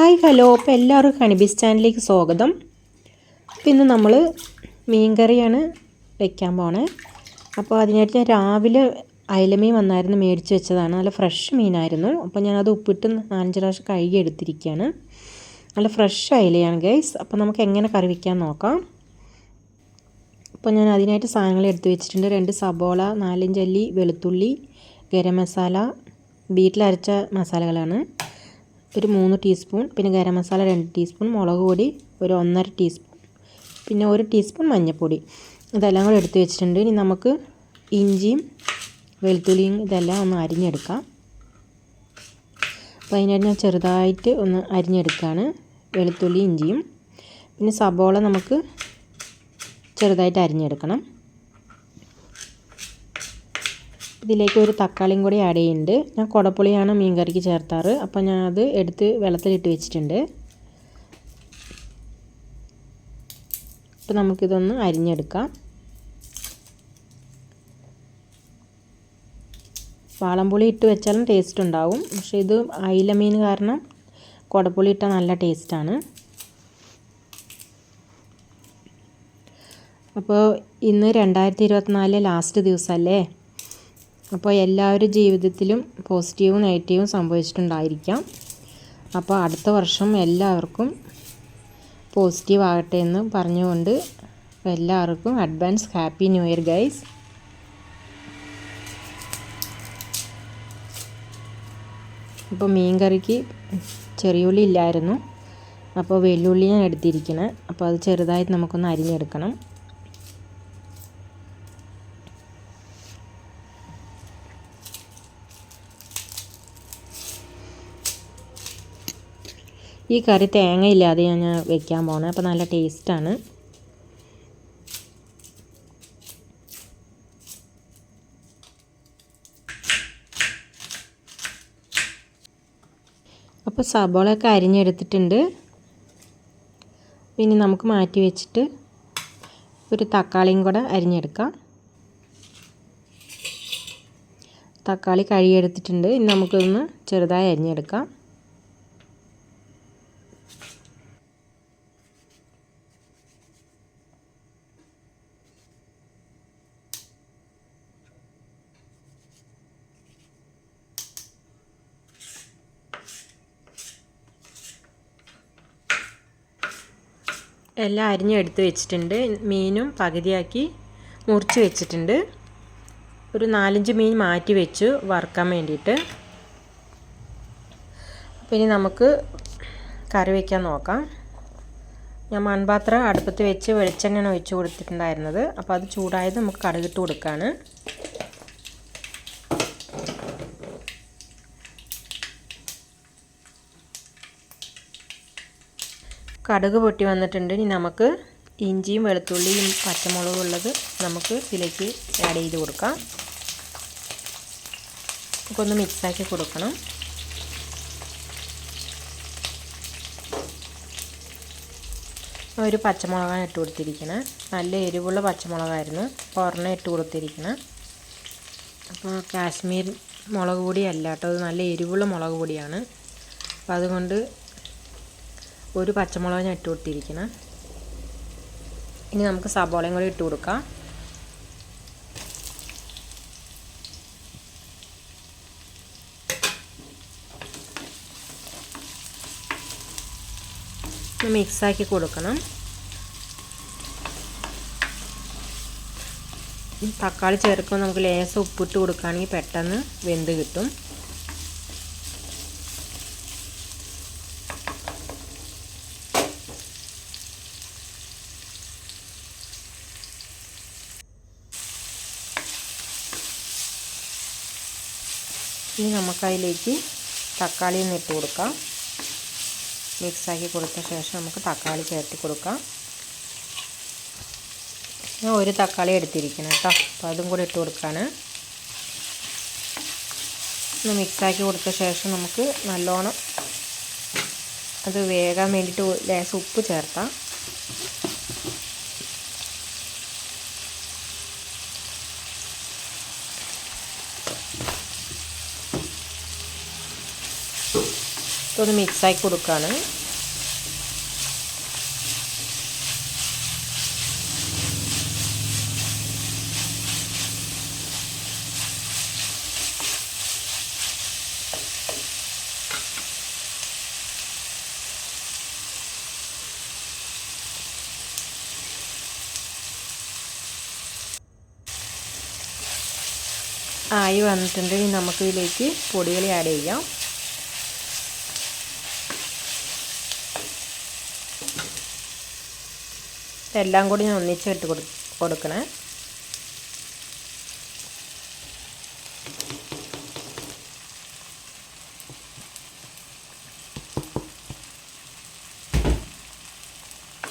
Hi hello, അപ്പോൾ എല്ലാവർക്കും ഹണിബീസ് ചാനലിലേക്ക് സ്വാഗതം. അപ്പോൾ ഇന്ന് നമ്മൾ മീൻ കറിയാണ് വെക്കാൻ പോണേ. അപ്പോൾ അതിനായിട്ട് ഞാൻ രാവിലെ അയലമീൻ വന്നായിരുന്നു, മേടിച്ച് വെച്ചതാണ്. നല്ല ഫ്രഷ് മീനായിരുന്നു. അപ്പോൾ ഞാനത് ഉപ്പിട്ട് 4-5 പ്രാവശ്യം കഴുകി എടുത്തിരിക്കുകയാണ്. നല്ല ഫ്രഷ് അയലയാണ് ഗൈസ്. അപ്പോൾ നമുക്ക് എങ്ങനെ കറി വയ്ക്കാൻ നോക്കാം. അപ്പോൾ ഞാൻ അതിനായിട്ട് സാധനങ്ങൾ എടുത്ത് വെച്ചിട്ടുണ്ട്. 2 സബോള, 4-5 അല്ലി വെളുത്തുള്ളി, ഗരം മസാല, വീട്ടിലരച്ച മസാലകളാണ്, ഒരു 3 ടീസ്പൂൺ, പിന്നെ ഗരം മസാല 2 ടീസ്പൂൺ, മുളക് പൊടി ഒരു 1.5 ടീസ്പൂൺ, പിന്നെ 1 ടീസ്പൂൺ മഞ്ഞൾപ്പൊടി. ഇതെല്ലാം കൂടെ എടുത്ത് വെച്ചിട്ടുണ്ട്. ഇനി നമുക്ക് ഇഞ്ചിയും വെളുത്തുള്ളിയും ഇതെല്ലാം ഒന്ന് അരിഞ്ഞെടുക്കാം. അപ്പോൾ അതിനായിട്ട് ഞാൻ ചെറുതായിട്ട് ഒന്ന് അരിഞ്ഞെടുക്കുകയാണ്, വെളുത്തുള്ളി ഇഞ്ചിയും. പിന്നെ സബോള നമുക്ക് ചെറുതായിട്ട് അരിഞ്ഞെടുക്കണം. ഇതിലേക്ക് ഒരു തക്കാളിയും കൂടി ആഡ് ചെയ്യുന്നുണ്ട്. ഞാൻ കുടപ്പുളിയാണ് മീൻ കറിക്ക് ചേർത്താറ്. അപ്പോൾ ഞാനത് എടുത്ത് വെള്ളത്തിലിട്ട് വെച്ചിട്ടുണ്ട്. അപ്പോൾ നമുക്കിതൊന്ന് അരിഞ്ഞെടുക്കാം. വാളംപുളി ഇട്ട് വെച്ചാലും ടേസ്റ്റ് ഉണ്ടാവും, പക്ഷേ ഇത് അയില മീൻ കാരണം കുടപ്പുളി ഇട്ടാൽ നല്ല ടേസ്റ്റാണ്. അപ്പോൾ ഇന്ന് 2024 ലാസ്റ്റ് ദിവസമല്ലേ. അപ്പോൾ എല്ലാവരുടെ ജീവിതത്തിലും പോസിറ്റീവും നെഗറ്റീവും സംഭവിച്ചിട്ടുണ്ടായിരിക്കാം. അപ്പോൾ അടുത്ത വർഷം എല്ലാവർക്കും പോസിറ്റീവ് ആകട്ടെ എന്ന് പറഞ്ഞുകൊണ്ട് എല്ലാവർക്കും advance happy new year guys. ഇപ്പോൾ മീൻ കറിക്ക് ചെറിയുള്ളി ഇല്ലായിരുന്നു, അപ്പോൾ വെല്ലുള്ളി ഞാൻ എടുത്തിരിക്കണേ. അപ്പോൾ അത് ചെറുതായിട്ട് നമുക്കൊന്ന് അരിഞ്ഞെടുക്കണം. ഈ കറി തേങ്ങയില്ലാതെ ഞാൻ വെക്കാൻ പോണേ. അപ്പോൾ നല്ല ടേസ്റ്റാണ്. അപ്പോൾ സബോളയൊക്കെ അരിഞ്ഞെടുത്തിട്ടുണ്ട്. പിന്നെ നമുക്ക് മാറ്റി വെച്ചിട്ട് ഒരു തക്കാളിയും കൂടെ അരിഞ്ഞെടുക്കാം. തക്കാളി കഴുകിയെടുത്തിട്ടുണ്ട്. ഇനി നമുക്കൊന്ന് ചെറുതായി അരിഞ്ഞെടുക്കാം. എല്ലാം അരിഞ്ഞെടുത്ത് വെച്ചിട്ടുണ്ട്. മീനും പകുതിയാക്കി മുറിച്ച് വെച്ചിട്ടുണ്ട്. ഒരു 4-5 മീൻ മാറ്റി വെച്ചു വറുക്കാൻ വേണ്ടിയിട്ട്. അപ്പോൾ ഇനി നമുക്ക് കറി വയ്ക്കാൻ നോക്കാം. ഞാൻ മൺപാത്രം അടുപ്പത്ത് വെച്ച് വെളിച്ചെണ്ണയാണ് ഒഴിച്ച് കൊടുത്തിട്ടുണ്ടായിരുന്നത്. അപ്പോൾ അത് ചൂടായത് നമുക്ക് കടുകിട്ട് കൊടുക്കുകയാണ്. കടുക് പൊട്ടി വന്നിട്ടുണ്ട്. ഇനി നമുക്ക് ഇഞ്ചിയും വെളുത്തുള്ളിയും പച്ചമുളകും ഉള്ളത് നമുക്ക് ഇതിലേക്ക് ആഡ് ചെയ്ത് കൊടുക്കാം. നമുക്കൊന്ന് മിക്സാക്കി കൊടുക്കണം. ഒരു പച്ചമുളകാണ് ഇട്ട് കൊടുത്തിരിക്കുന്നത്. നല്ല എരിവുള്ള പച്ചമുളകായിരുന്നു, ഒരെണ്ണം ഇട്ട് കൊടുത്തിരിക്കുന്നത്. അപ്പോൾ കാശ്മീർ മുളക് പൊടിയല്ല കേട്ടോ, അത് നല്ല എരിവുള്ള മുളക് പൊടിയാണ്. അപ്പോൾ അതുകൊണ്ട് ഒരു പച്ചമുളക് ഞാൻ ഇട്ട് കൊടുത്തിരിക്കണം. ഇനി നമുക്ക് സബോളയും കൂടി ഇട്ട് കൊടുക്കാം. മിക്സാക്കി കൊടുക്കണം. തക്കാളി ചേർക്കുമ്പോൾ നമുക്ക് ലേശം ഉപ്പിട്ട് കൊടുക്കുകയാണെങ്കിൽ പെട്ടെന്ന് വെന്ത് കിട്ടും. ഇനി നമുക്കതിലേക്ക് തക്കാളി ഒന്ന് ഇട്ട് കൊടുക്കാം. മിക്സാക്കി കൊടുത്ത ശേഷം നമുക്ക് തക്കാളി ചേർത്ത് കൊടുക്കാം. ഞാൻ ഒരു തക്കാളി എടുത്തിരിക്കണം കേട്ടോ, അപ്പോൾ അതും കൂടി ഇട്ട് കൊടുക്കാണ്. ഒന്ന് മിക്സാക്കി കൊടുത്ത ശേഷം നമുക്ക് നല്ലോണം അത് വേകാൻ വേണ്ടിയിട്ട് ലേശം ഉപ്പ് ചേർത്താം. ഒന്ന് മിക്സാക്കി കൊടുക്കുകയാണ്. ആയി വന്നിട്ടുണ്ടെങ്കിൽ നമുക്കിതിലേക്ക് പൊടികൾ ആഡ് ചെയ്യാം. എല്ലാം കൂടി ഞാൻ ഒന്നിച്ചിട്ട് കൊടുക്കണേ.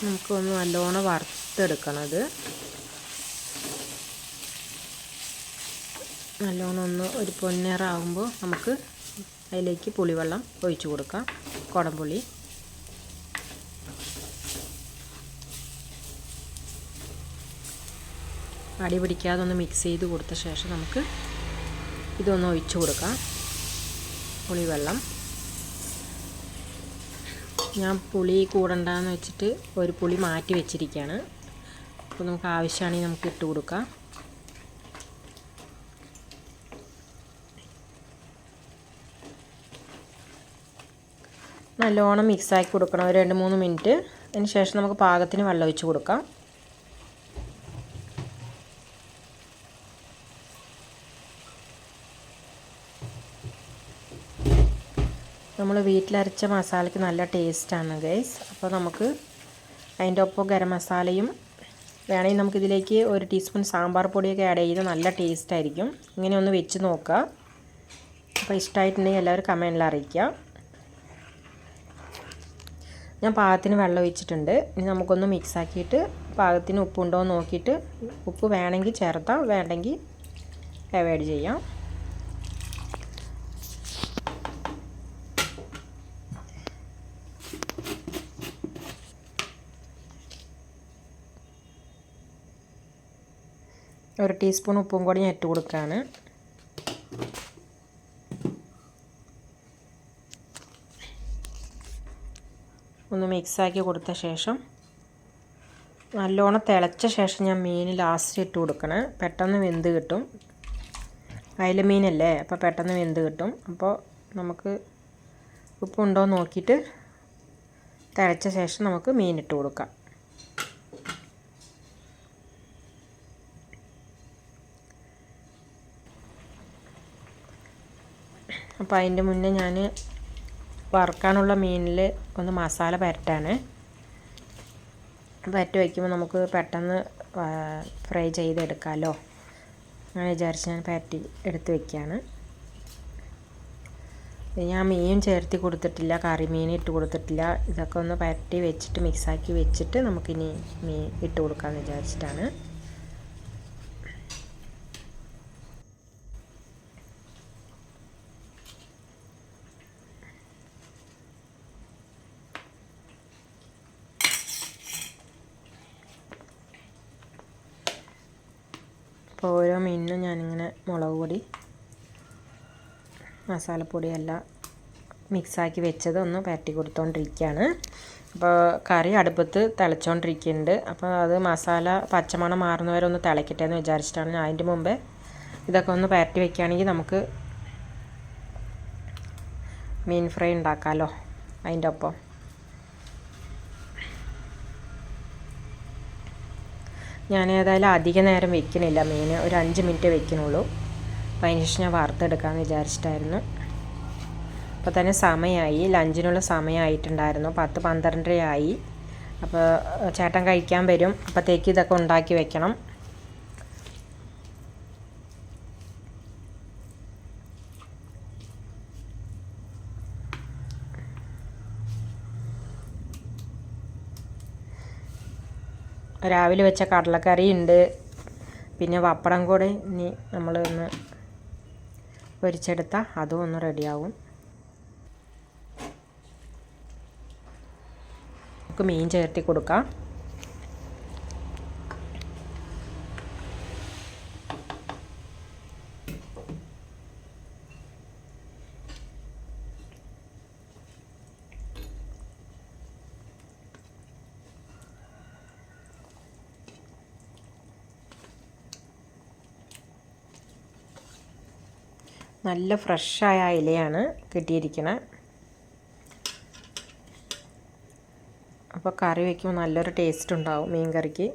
നമുക്കൊന്ന് നല്ലോണം വറുത്തെടുക്കണത്. നല്ലോണം ഒന്ന് ഒരു പൊന്നേറാകുമ്പോൾ നമുക്ക് അതിലേക്ക് പുളിവെള്ളം ഒഴിച്ച് കൊടുക്കാം. കുടംപുളി അടി പിടിക്കാതെ ഒന്ന് മിക്സ് ചെയ്ത് കൊടുത്ത ശേഷം നമുക്ക് ഇതൊന്ന് ഒഴിച്ച് കൊടുക്കാം. പുളിവെള്ളം ഞാൻ പുളി കൂടണ്ടെന്ന് വെച്ചിട്ട് ഒരു പുളി മാറ്റി വെച്ചിരിക്കുകയാണ്. അപ്പോൾ നമുക്ക് ആവശ്യമാണെങ്കിൽ നമുക്ക് ഇട്ട് കൊടുക്കാം. നല്ലോണം മിക്സാക്കി കൊടുക്കണം ഒരു 2-3 മിനിറ്റ്. അതിന് ശേഷം നമുക്ക് പാകത്തിന് വെള്ളം ഒഴിച്ച് കൊടുക്കാം. നമ്മൾ വീട്ടിലരച്ച മസാലയ്ക്ക് നല്ല ടേസ്റ്റാണ് ഗൈസ്. അപ്പോൾ നമുക്ക് അതിൻ്റെ ഒപ്പം ഗരം മസാലയും വേണമെങ്കിൽ നമുക്കിതിലേക്ക് 1 ടീസ്പൂൺ സാമ്പാർ പൊടിയൊക്കെ ആഡ് ചെയ്ത് നല്ല ടേസ്റ്റായിരിക്കും. ഇങ്ങനെ ഒന്ന് വെച്ച് നോക്കുക. അപ്പോൾ ഇഷ്ടമായിട്ടുണ്ടെങ്കിൽ എല്ലാവരും കമൻറ്റിൽ അറിയിക്കുക. ഞാൻ പാകത്തിന് വെള്ളം ഒഴിച്ചിട്ടുണ്ട്. ഇനി നമുക്കൊന്ന് മിക്സാക്കിയിട്ട് പാകത്തിന് ഉപ്പുണ്ടോ എന്ന് നോക്കിയിട്ട് ഉപ്പ് വേണമെങ്കിൽ ചേർത്താം, വേണ്ടെങ്കിൽ അവോയ്ഡ് ചെയ്യാം. ഒരു ടീസ്പൂൺ ഉപ്പും കൂടി ഞാൻ ഇട്ട് കൊടുക്കുകയാണ്. ഒന്ന് മിക്സാക്കി കൊടുത്ത ശേഷം നല്ലോണം തിളച്ച ശേഷം ഞാൻ മീൻ ലാസ്റ്റ് ഇട്ട് കൊടുക്കണേ. പെട്ടെന്ന് വെന്ത് കിട്ടും. അയല മീനല്ലേ, അപ്പോൾ പെട്ടെന്ന് വെന്ത് കിട്ടും. അപ്പോൾ നമുക്ക് ഉപ്പുണ്ടോ നോക്കിയിട്ട് തിളച്ച ശേഷം നമുക്ക് മീൻ ഇട്ട് കൊടുക്കാം. അപ്പോൾ അതിൻ്റെ മുന്നേ ഞാൻ വറുക്കാനുള്ള മീനിൽ ഒന്ന് മസാല പുരട്ടാണ്. പുരട്ടി വയ്ക്കുമ്പോൾ നമുക്ക് പെട്ടെന്ന് ഫ്രൈ ചെയ്തെടുക്കാമല്ലോ. അങ്ങനെ വിചാരിച്ച് ഞാൻ പുരട്ടി എടുത്ത് വയ്ക്കുകയാണ്. ഞാൻ മീൻ ചേർത്തി കൊടുത്തിട്ടില്ല, കറി മീൻ ഇട്ട് കൊടുത്തിട്ടില്ല. ഇതൊക്കെ ഒന്ന് പുരട്ടി വെച്ചിട്ട് മിക്സാക്കി വെച്ചിട്ട് നമുക്കിനി മീൻ ഇട്ട് കൊടുക്കാമെന്ന് വിചാരിച്ചിട്ടാണ്. അപ്പോൾ ഓരോ മീനിനും ഞാനിങ്ങനെ മുളക് പൊടി മസാലപ്പൊടിയെല്ലാം മിക്സാക്കി വെച്ചത് ഒന്ന് പരട്ടി കൊടുത്തുകൊണ്ടിരിക്കുകയാണ്. അപ്പോൾ കറി അടുപ്പത്ത് തിളച്ചുകൊണ്ടിരിക്കുന്നുണ്ട്. അപ്പോൾ അത് മസാല പച്ചമണം മാറുന്നവരെ ഒന്ന് തിളക്കട്ടെ എന്ന് വിചാരിച്ചിട്ടാണ് ഞാൻ. അതിൻ്റെ മുമ്പേ ഇതൊക്കെ ഒന്ന് പരട്ടി വെക്കുകയാണെങ്കിൽ നമുക്ക് മീൻ ഫ്രൈ ഉണ്ടാക്കാമല്ലോ അതിൻ്റെ ഒപ്പം. ഞാൻ ഏതായാലും അധിക നേരം വെക്കണില്ല മീൻ, ഒരു 5 മിനിറ്റ് വെക്കണുള്ളൂ. അപ്പോൾ അതിന് ശേഷം ഞാൻ വറുത്തെടുക്കാമെന്ന് വിചാരിച്ചിട്ടായിരുന്നു. അപ്പോൾ തന്നെ സമയമായി, ലഞ്ചിനുള്ള സമയമായിട്ടുണ്ടായിരുന്നു. 10-12 ആയി. അപ്പോൾ ചേട്ടൻ കഴിക്കാൻ വരും. അപ്പോഴത്തേക്ക് ഇതൊക്കെ ഉണ്ടാക്കി വെക്കണം. രാവിലെ വെച്ച കടലക്കറി ഉണ്ട്, പിന്നെ പപ്പടം കൂടെ ഇനി നമ്മൾ ഒന്ന് പൊരിച്ചെടുത്താൽ അതും ഒന്ന് റെഡിയാവും. നമുക്ക് മീൻ ചേർത്തി കൊടുക്കാം. നല്ല ഫ്രഷായ ഇലയാണ് കിട്ടിയിരിക്കുന്നത്. അപ്പോൾ കറി വയ്ക്കുമ്പോൾ നല്ലൊരു ടേസ്റ്റ് ഉണ്ടാവും മീൻ കറിക്ക്.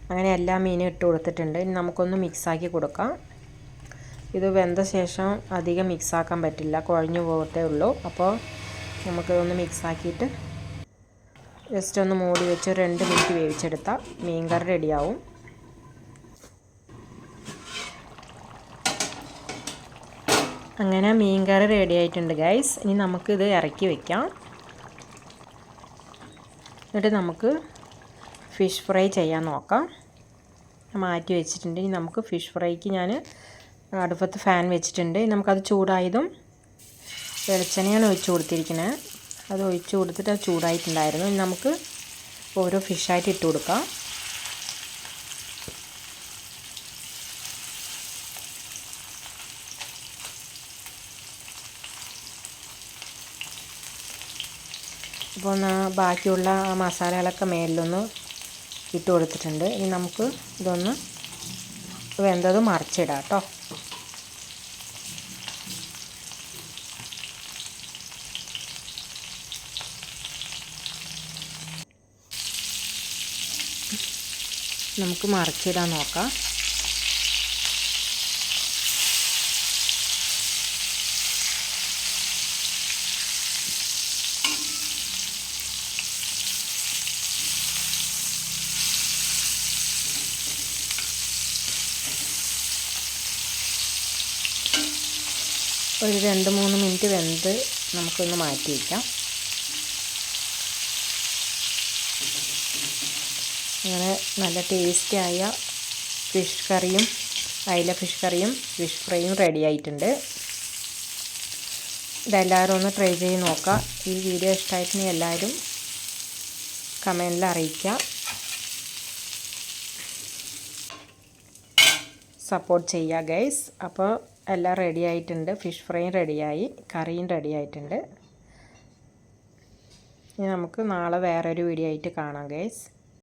അങ്ങനെ എല്ലാ മീനും ഇട്ട് കൊടുത്തിട്ടുണ്ട്. ഇനി നമുക്കൊന്ന് മിക്സാക്കി കൊടുക്കാം. ഇത് വെന്ത ശേഷം അധികം മിക്സാക്കാൻ പറ്റില്ല, കുഴഞ്ഞു പോകത്തേ ഉള്ളൂ. അപ്പോൾ നമുക്കിതൊന്ന് മിക്സാക്കിയിട്ട് ജസ്റ്റ് ഒന്ന് മൂടി വെച്ച് 2 മിനിറ്റ് വേവിച്ചെടുത്താൽ മീൻ കറി റെഡിയാവും. അങ്ങനെ മീൻ കറി റെഡി ആയിട്ടുണ്ട് ഗൈസ്. ഇനി നമുക്കിത് ഇറക്കി വയ്ക്കാം. എന്നിട്ട് നമുക്ക് ഫിഷ് ഫ്രൈ ചെയ്യാൻ നോക്കാം. മാറ്റി വെച്ചിട്ടുണ്ട്. ഇനി നമുക്ക് ഫിഷ് ഫ്രൈക്ക് ഞാൻ അടുപ്പത്ത് ഫാൻ വെച്ചിട്ടുണ്ട്. നമുക്കത് ചൂടായതും വെളിച്ചെണ്ണയാണ് ഒഴിച്ച് കൊടുത്തിരിക്കുന്നത്. അത് ഒഴിച്ച് കൊടുത്തിട്ട് അത് ചൂടായിട്ടുണ്ടായിരുന്നു. ഇനി നമുക്ക് ഓരോ ഫിഷായിട്ട് ഇട്ട് കൊടുക്കാം. അപ്പോൾ ബാക്കിയുള്ള മസാലകളൊക്കെ മേലിലൊന്ന് ഇട്ട് കൊടുത്തിട്ടുണ്ട്. ഇനി നമുക്ക് ഇതൊന്ന് വെന്തത് മറിച്ചിടാം കേട്ടോ. നമുക്ക് മറിച്ചിടാൻ നോക്കാം. ഒരു 2-3 മിനിറ്റ് വെന്ത് നമുക്കൊന്ന് മാറ്റി വയ്ക്കാം. അങ്ങനെ നല്ല ടേസ്റ്റിയായ ഫിഷ് കറിയും അയില ഫിഷ് കറിയും ഫിഷ് ഫ്രൈയും റെഡി ആയിട്ടുണ്ട്. ഇതെല്ലാവരും ഒന്ന് ട്രൈ ചെയ്ത് നോക്കുക. ഈ വീഡിയോ ഇഷ്ടമായിട്ടുണ്ടെങ്കിൽ എല്ലാവരും കമൻറ്റിൽ അറിയിക്കുക. സപ്പോർട്ട് ചെയ്യുക ഗൈസ്. അപ്പോൾ എല്ലാം റെഡി ആയിട്ടുണ്ട്. ഫിഷ് ഫ്രൈയും റെഡിയായി, കറിയും റെഡി ആയിട്ടുണ്ട്. ഇനി നമുക്ക് നാളെ വേറൊരു വീഡിയോ ആയിട്ട് കാണാം ഗൈസ്.